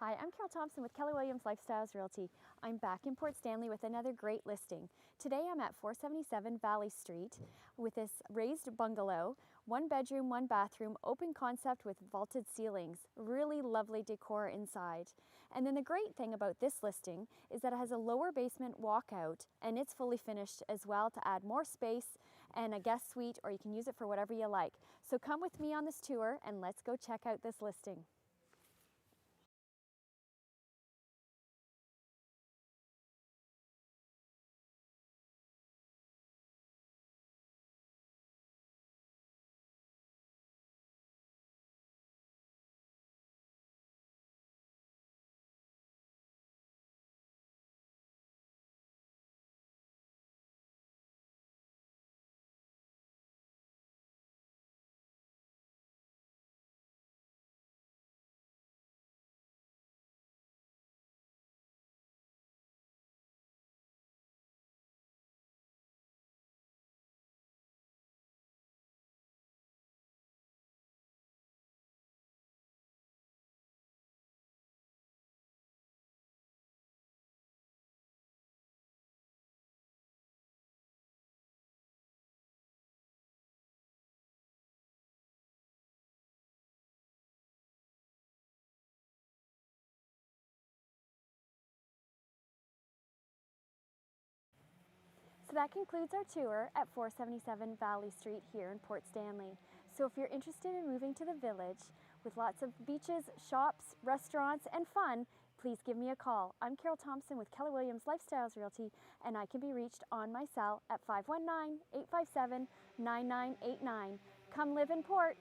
Hi, I'm Carol Thompson with Keller Williams Lifestyles Realty. I'm back in Port Stanley with another great listing. Today I'm at 477 Valley Street with this raised bungalow, 1 bedroom, 1 bathroom, open concept with vaulted ceilings. Really lovely decor inside. And then the great thing about this listing is that it has a lower basement walkout and it's fully finished as well to add more space and a guest suite, or you can use it for whatever you like. So come with me on this tour and let's go check out this listing. So that concludes our tour at 477 Valley Street here in Port Stanley. So if you're interested in moving to the village with lots of beaches, shops, restaurants, and fun, please give me a call. I'm Carol Thompson with Keller Williams Lifestyles Realty, and I can be reached on my cell at 519-857-9989. Come live in Port.